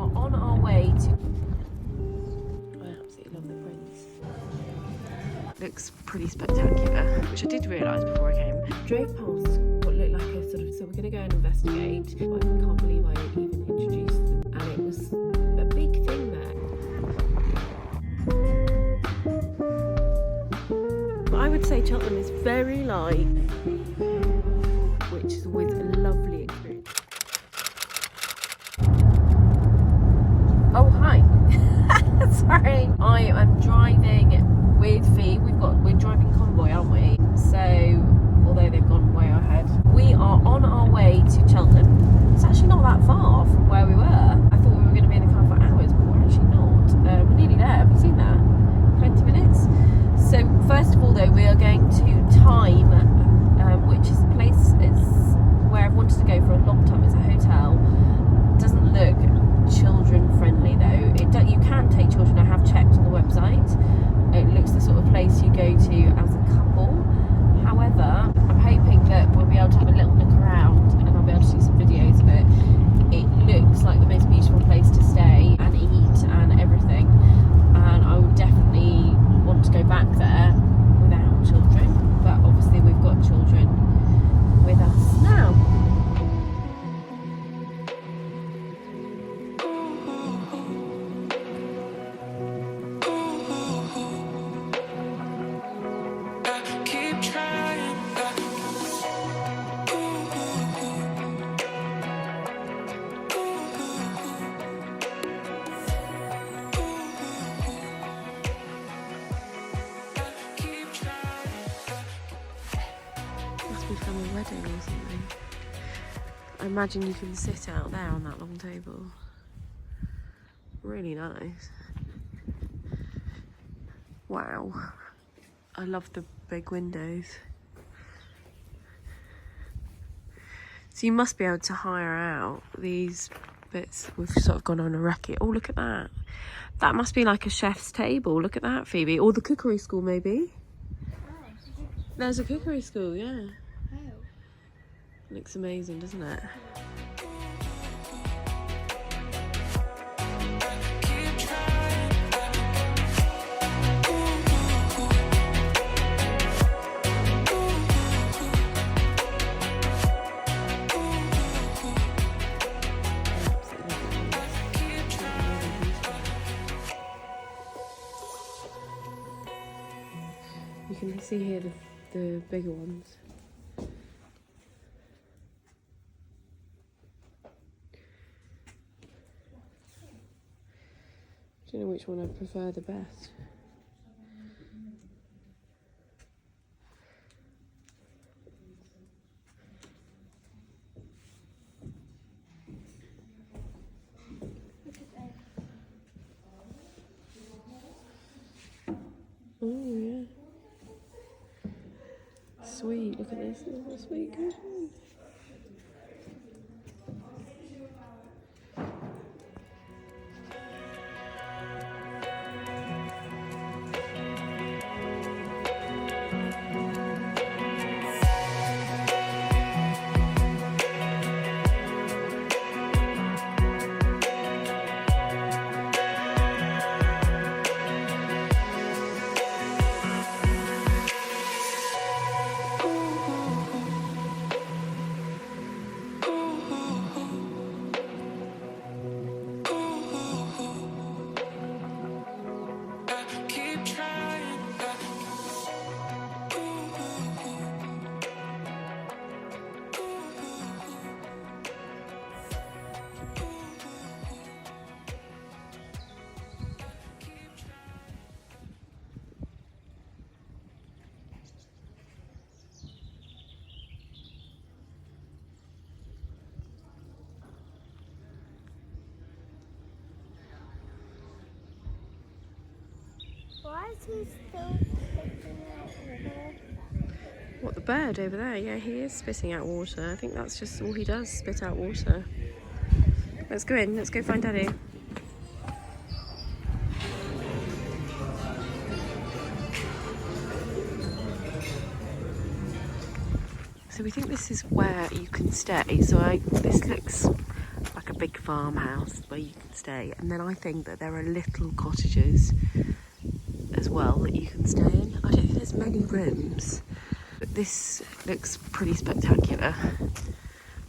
are on our way to... I absolutely love the prints. Looks pretty spectacular, which I did realise before I came. Drove past what looked like a sort of... So we're going to go and investigate, but I can't believe I even introduced them. And it was a big thing there. But I would say Cheltenham is very light, which is always a lovely experience. Oh, hi. Sorry. I am driving with Fee. We're driving convoy, aren't we? So, although they've gone way ahead, we are on our way to Cheltenham. It's actually not that far from where we were. I thought we were going to be in the car for hours, but we're actually not. We're nearly there. Have you seen that? 20 minutes. So, first of all, though, we are going to Thyme, which is a place where I've wanted to go for a long time. It's a hotel. Doesn't look children friendly though. You can take children. I have checked on the website. It looks the sort of place you go to as a couple. However, I'm hoping that we'll be able to have a little look around and I'll be able to do some videos of it. It looks like the most beautiful place to stay and eat and everything, and I would definitely want to go back there without children, but obviously we've got children with us now. From a wedding or something. I imagine you can sit out there on that long table. Really nice. Wow. I love the big windows. So you must be able to hire out these bits. We've sort of gone on a recce. Oh, look at that. That must be like a chef's table. Look at that, Phoebe. Or the cookery school, maybe. There's a cookery school, yeah. Looks amazing, doesn't it? You can see here the bigger ones. I don't know which one I prefer the best. Oh yeah. Sweet, look at this little sweet cushion. Why is he still spitting out water? What, the bird over there? Yeah, he is spitting out water. I think that's just all he does, spit out water. Let's go in, let's go find Daddy. So we think this is where you can stay. So this looks like a a big farmhouse where you can stay, and then I think that there are little cottages as well that you can stay in. I don't think there's many rooms, but this looks pretty spectacular.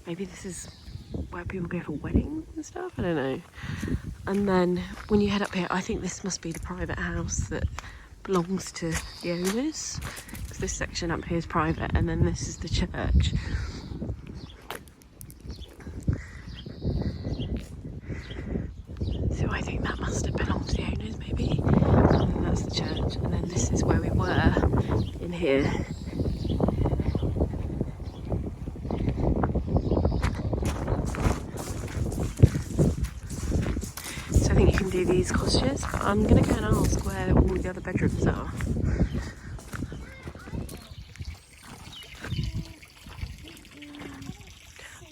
Maybe this is where people go for weddings and stuff, I don't know. And then when you head up here, I think this must be the private house that belongs to the owners, because this section up here is private, and then this is the church. So I think that must have belonged to the owners, maybe. And then that's the church, and then this is where we were in here. So I think you can do these cottages, but I'm going to go and ask where all the other bedrooms are.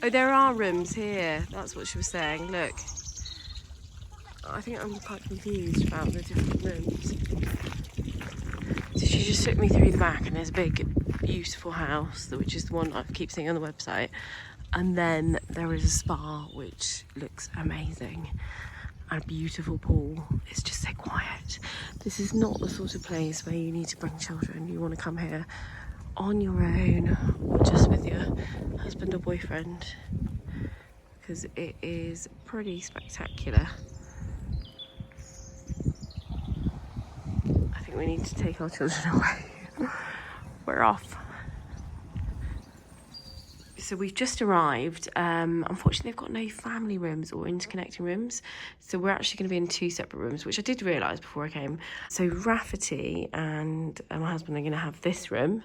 Oh, there are rooms here. That's what she was saying. Look. I think I'm quite confused about the different rooms. So she just took me through the back, and there's a big, beautiful house, which is the one I keep seeing on the website. And then there is a spa, which looks amazing. And a beautiful pool. It's just so quiet. This is not the sort of place where you need to bring children. You want to come here on your own, or just with your husband or boyfriend, because it is pretty spectacular. I think we need to take our children away. We're off. So we've just arrived. Unfortunately, they've got no family rooms or interconnecting rooms. So we're actually going to be in 2 separate rooms, which I did realise before I came. So Rafferty and my husband are going to have this room.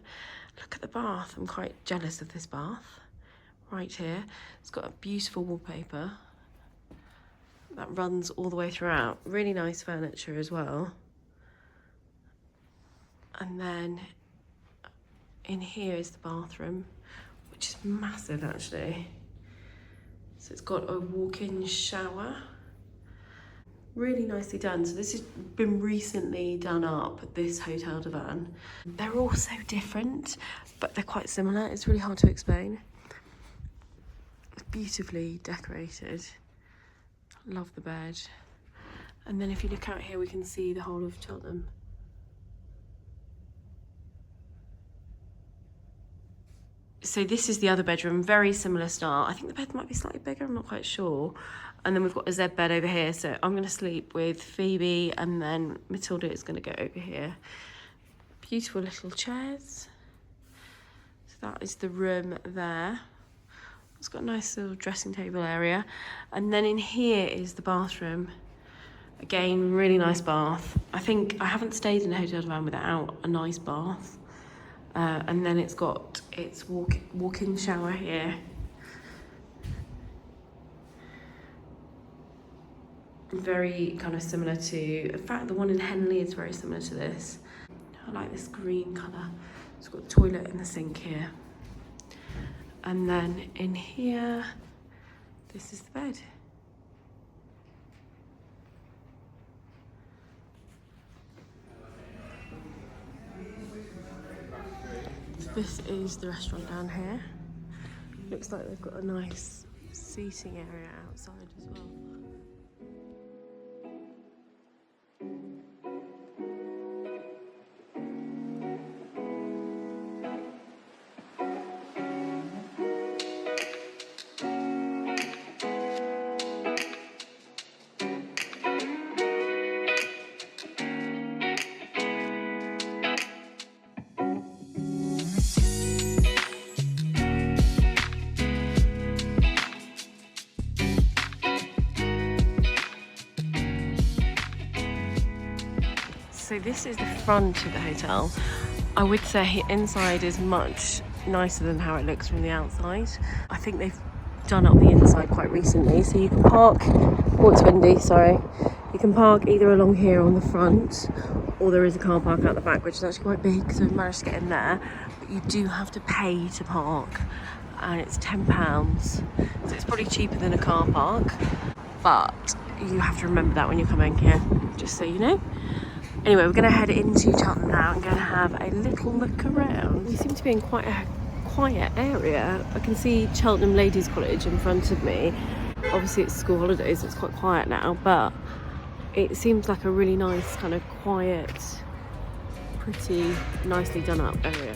Look at the bath. I'm quite jealous of this bath. Right here. It's got a beautiful wallpaper that runs all the way throughout. Really nice furniture as well. And then in here is the bathroom, which is massive actually. So it's got a walk-in shower. Really nicely done. So this has been recently done up, this hotel divan. They're all so different, but they're quite similar. It's really hard to explain. It's beautifully decorated. Love the bed. And then if you look out here, we can see the whole of Cheltenham. So this is the other bedroom, very similar style. I think the bed might be slightly bigger, I'm not quite sure. And then we've got a Z bed over here. So I'm gonna sleep with Phoebe, and then Matilda is gonna go over here. Beautiful little chairs. So that is the room there. It's got a nice little dressing table area. And then in here is the bathroom. Again, really nice bath. I think I haven't stayed in a hotel divan without a nice bath. And then it's got its walk-in shower here. Very kind of similar to, in fact, the one in Henley is very similar to this. I like this green colour. It's got the toilet and the sink here. And then in here, this is the bed. This is the restaurant down here. Looks like they've got a nice seating area outside as well. So this is the front of the hotel. I would say inside is much nicer than how it looks from the outside. I think they've done up the inside quite recently, so you can park, oh it's windy, sorry. You can park either along here on the front, or there is a car park out the back, which is actually quite big, so we've managed to get in there. But you do have to pay to park, and it's £10. So it's probably cheaper than a car park, but you have to remember that when you're coming here, just so you know. Anyway, we're going to head into Cheltenham now and go and have a little look around. We seem to be in quite a quiet area. I can see Cheltenham Ladies College in front of me. Obviously it's school holidays, it's quite quiet now, but it seems like a really nice kind of quiet, pretty nicely done up area.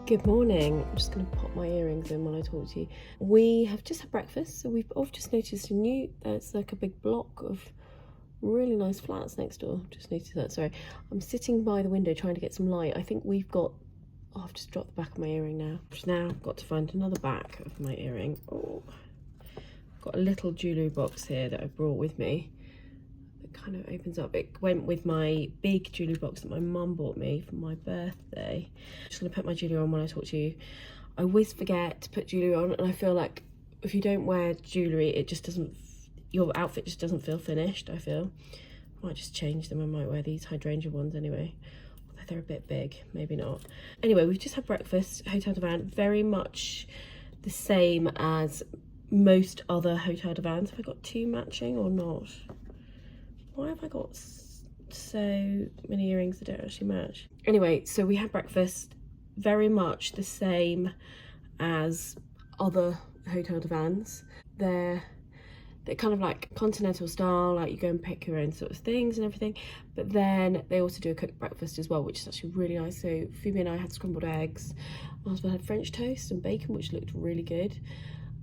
Good morning. I'm just going to pop my earrings in while I talk to you. We have just had breakfast, so I've just noticed there's like a big block of really nice flats next door. Just noticed that, sorry. I'm sitting by the window trying to get some light. I think we've got, I've just dropped the back of my earring now. I've now got to find another back of my earring. Oh, I've got a little jewellery box here that I brought with me. Kind of opens up. It went with my big jewellery box that my mum bought me for my birthday. I'm just going to put my jewellery on when I talk to you. I always forget to put jewellery on, and I feel like if you don't wear jewellery, it just doesn't, your outfit just doesn't feel finished, I feel. I might just change them. I might wear these hydrangea ones anyway. Although they're a bit big, maybe not. Anyway, we've just had breakfast, Hotel de Van, very much the same as most other Hotel de Vans. Have I got two matching or not? Why have I got so many earrings that don't actually match? Anyway, so we had breakfast, very much the same as other Hotel de Vans. They're kind of like continental style, like you go and pick your own sort of things and everything. But then they also do a cooked breakfast as well, which is actually really nice. So Phoebe and I had scrambled eggs. My husband had French toast and bacon, which looked really good.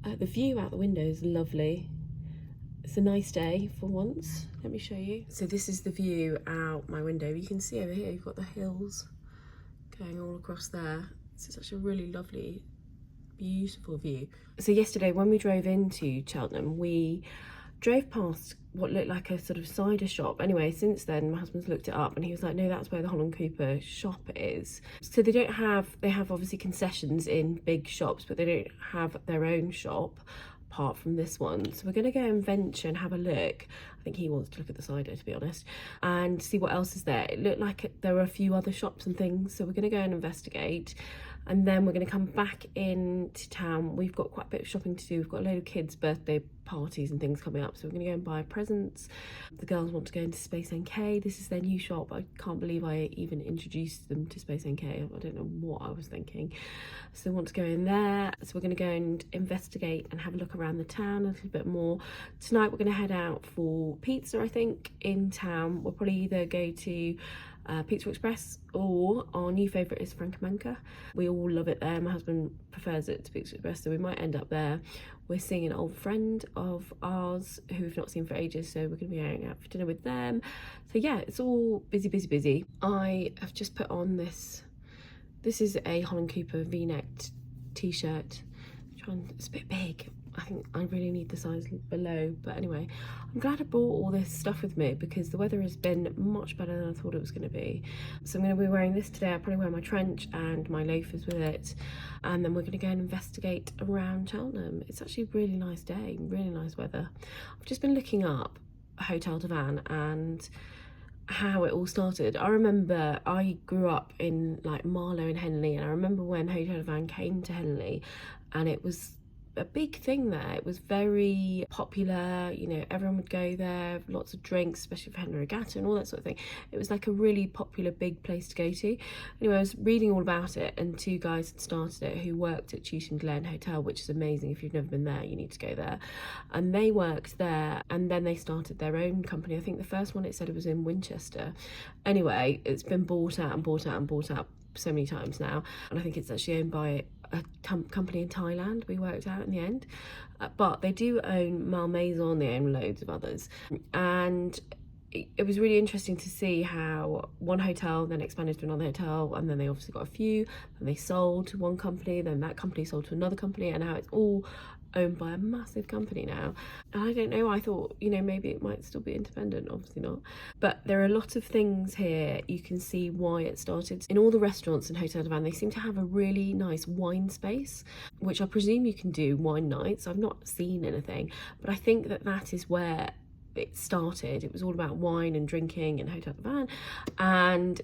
The view out the window is lovely. It's a nice day for once. Let me show you. So this is the view out my window. You can see over here, you've got the hills going all across there. It's such a really lovely, beautiful view. So yesterday when we drove into Cheltenham, we drove past what looked like a sort of cider shop. Anyway, since then my husband's looked it up and he was like, no, that's where the Holland Cooper shop is. So they have obviously concessions in big shops, but they don't have their own shop apart from this one. So we're going to go and venture and have a look. I think he wants to look at the cider, to be honest, and see what else is there. It looked like there were a few other shops and things, so we're going to go and investigate, and then we're going to come back into town. We've got quite a bit of shopping to do. We've got a load of kids' birthday parties and things coming up, so we're going to go and buy presents. The girls want to go into Space NK. This is their new shop. I can't believe I even introduced them to Space NK. I don't know what I was thinking. So they want to go in there, so we're going to go and investigate and have a look around the town a little bit more. Tonight we're going to head out for pizza, I think, in town. We'll probably either go to Pizza Express, or our new favourite is Francomanca. We all love it there. My husband prefers it to Pizza Express, so we might end up there. We're seeing an old friend of ours who we've not seen for ages, so we're going to be going out for dinner with them. So yeah, it's all busy. I have just put on this is a Holland Cooper v-necked t-shirt. It's a bit big. I think I really need the size below, but anyway, I'm glad I brought all this stuff with me because the weather has been much better than I thought it was going to be. So I'm going to be wearing this today. I'll probably wear my trench and my loafers with it, and then we're going to go and investigate around Cheltenham. It's actually a really nice day, really nice weather. I've just been looking up Hotel de Van and how it all started. I remember I grew up in like Marlow and Henley, and I remember when Hotel de Van came to Henley, and it was a big thing there. It was very popular, you know, everyone would go there, lots of drinks, especially for Henry Regatta and all that sort of thing. It was like a really popular big place to go to. Anyway, I was reading all about it, and 2 guys had started it who worked at Chewton Glen Hotel, which is amazing. If you've never been there, you need to go there. And they worked there, and then they started their own company. I think the first one, it said it was in Winchester. Anyway, it's been bought out and bought out and bought out so many times now, and I think it's actually owned by a company in Thailand, we worked out in the end. But they do own Malmaison, they own loads of others. And it was really interesting to see how one hotel then expanded to another hotel, and then they obviously got a few, and they sold to one company, then that company sold to another company, and how it's all owned by a massive company now. And I don't know, I thought, you know, maybe it might still be independent, obviously not. But there are a lot of things here, you can see why it started. In all the restaurants in Hotel de Van, they seem to have a really nice wine space, which I presume you can do wine nights. I've not seen anything, but I think that that is where it started. It was all about wine and drinking in Hotel de Van, and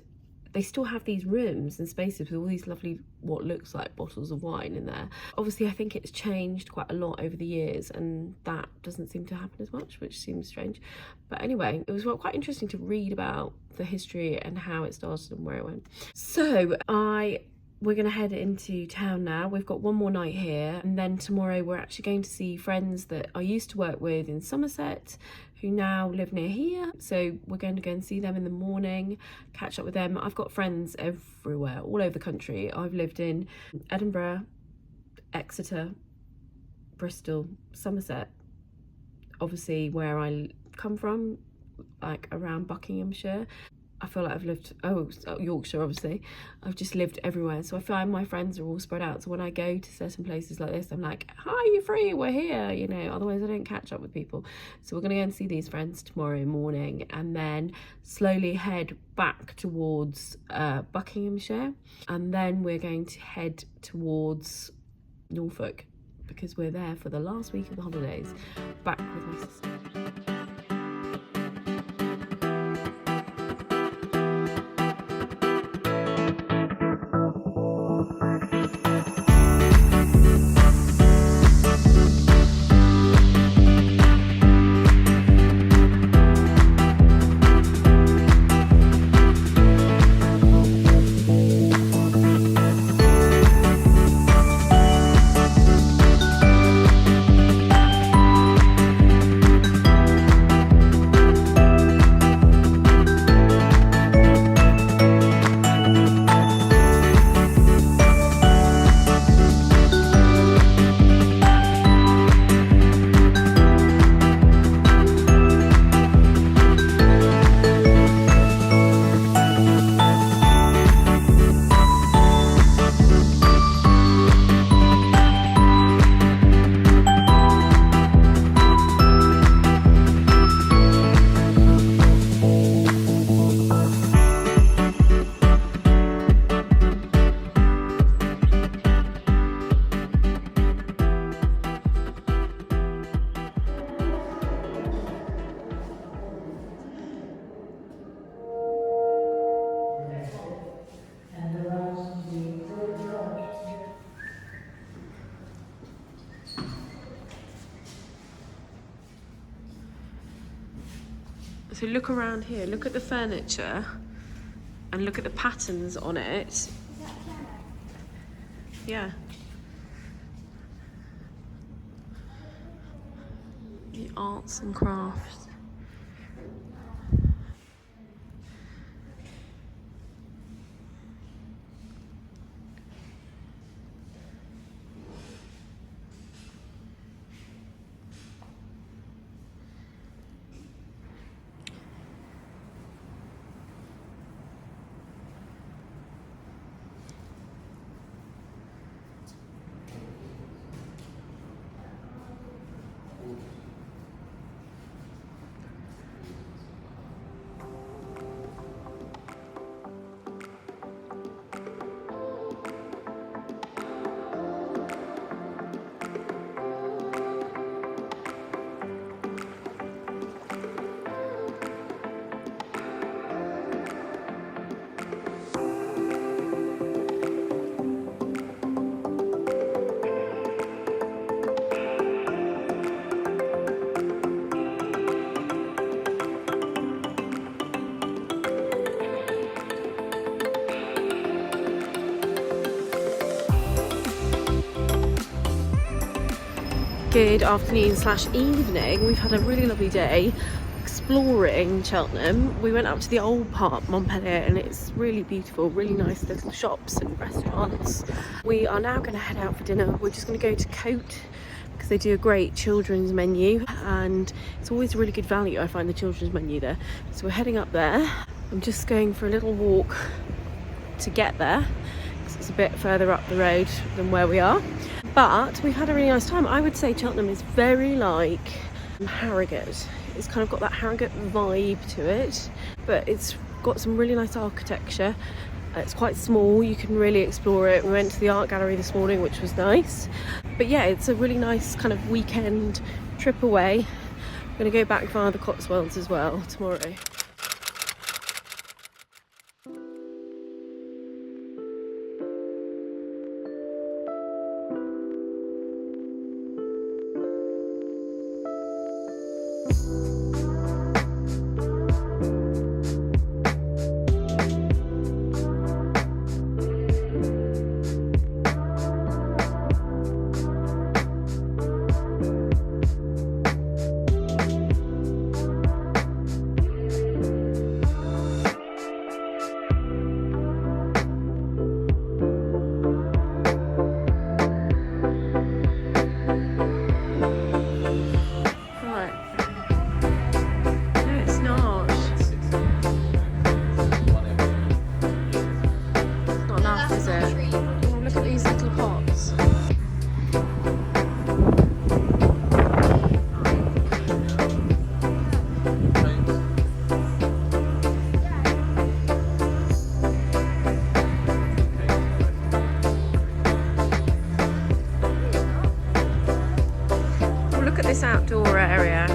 they still have these rooms and spaces with all these lovely, what looks like bottles of wine in there. Obviously, I think it's changed quite a lot over the years, and that doesn't seem to happen as much, which seems strange. But anyway, it was quite interesting to read about the history and how it started and where it went. So we're going to head into town now. We've got one more night here, and then tomorrow we're actually going to see friends that I used to work with in Somerset who now live near here. So we're going to go and see them in the morning, catch up with them. I've got friends everywhere, all over the country. I've lived in Edinburgh, Exeter, Bristol, Somerset, obviously where I come from, like around Buckinghamshire. I feel like I've lived, Yorkshire obviously. I've just lived everywhere. So I find my friends are all spread out. So when I go to certain places like this, I'm like, hi, you're free, we're here, you know, otherwise I don't catch up with people. So we're gonna go and see these friends tomorrow morning, and then slowly head back towards Buckinghamshire. And then we're going to head towards Norfolk, because we're there for the last week of the holidays, back with my sister. So look around here, look at the furniture and look at the patterns on it. Is that a piano? Yeah. The arts and crafts. Good afternoon / evening. We've had a really lovely day exploring Cheltenham. We went up to the old part, Montpellier, and it's really beautiful, really nice little shops and restaurants. We are now going to head out for dinner. We're just going to go to Cote because they do a great children's menu, and it's always really good value. I find the children's menu there. So we're heading up there. I'm just going for a little walk to get there because it's a bit further up the road than where we are. But we've had a really nice time. I would say Cheltenham is very like Harrogate. It's kind of got that Harrogate vibe to it, but it's got some really nice architecture. It's quite small, you can really explore it. We went to the art gallery this morning, which was nice. But yeah, it's a really nice kind of weekend trip away. I'm going to go back via the Cotswolds as well tomorrow. This outdoor area.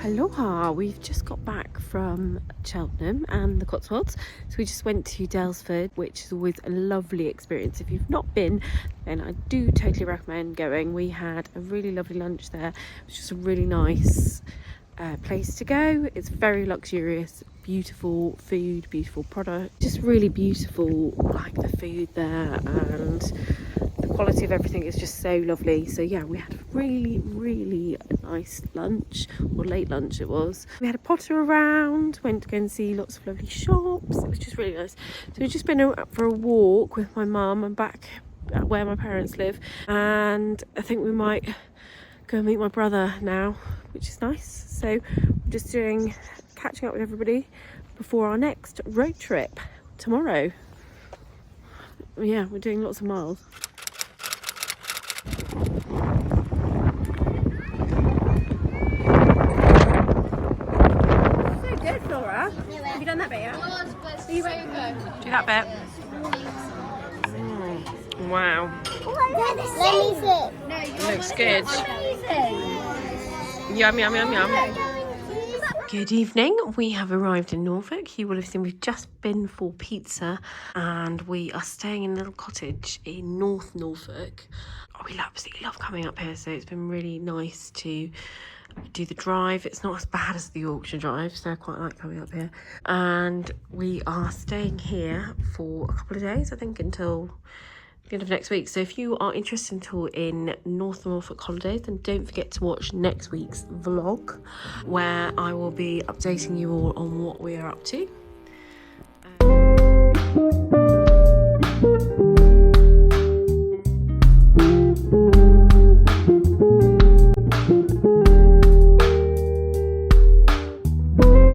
Aloha! We've just got back from Cheltenham and the Cotswolds, so we just went to Daylesford, which is always a lovely experience. If you've not been, then I do totally recommend going. We had a really lovely lunch there, which is a really nice place to go. It's very luxurious, beautiful food, beautiful product, just really beautiful, like the food there, and the quality of everything is just so lovely. So yeah, we had a really nice lunch, or late lunch it was. We had a potter around, went to go and see lots of lovely shops. It was just really nice. So we've just been out for a walk with my mum. I'm back at where my parents live, and I think we might go and meet my brother now, which is nice. So we're just catching up with everybody before our next road trip tomorrow. Yeah, we're doing lots of miles. So good, Flora. Have you done that bit yet? Are you ready to go? Do that bit. Wow. Let me sit. It looks good. Yum, yum, yum, yum. Good evening. We have arrived in Norfolk. You will have seen we've just been for pizza, and we are staying in a little cottage in North Norfolk. Oh, we absolutely love coming up here, so it's been really nice to do the drive. It's not as bad as the Yorkshire drive, so I quite like coming up here. And we are staying here for a couple of days, I think, until the end of next week. So if you are interested at all in North Norfolk holidays, then don't forget to watch next week's vlog, where I will be updating you all on what we are up to.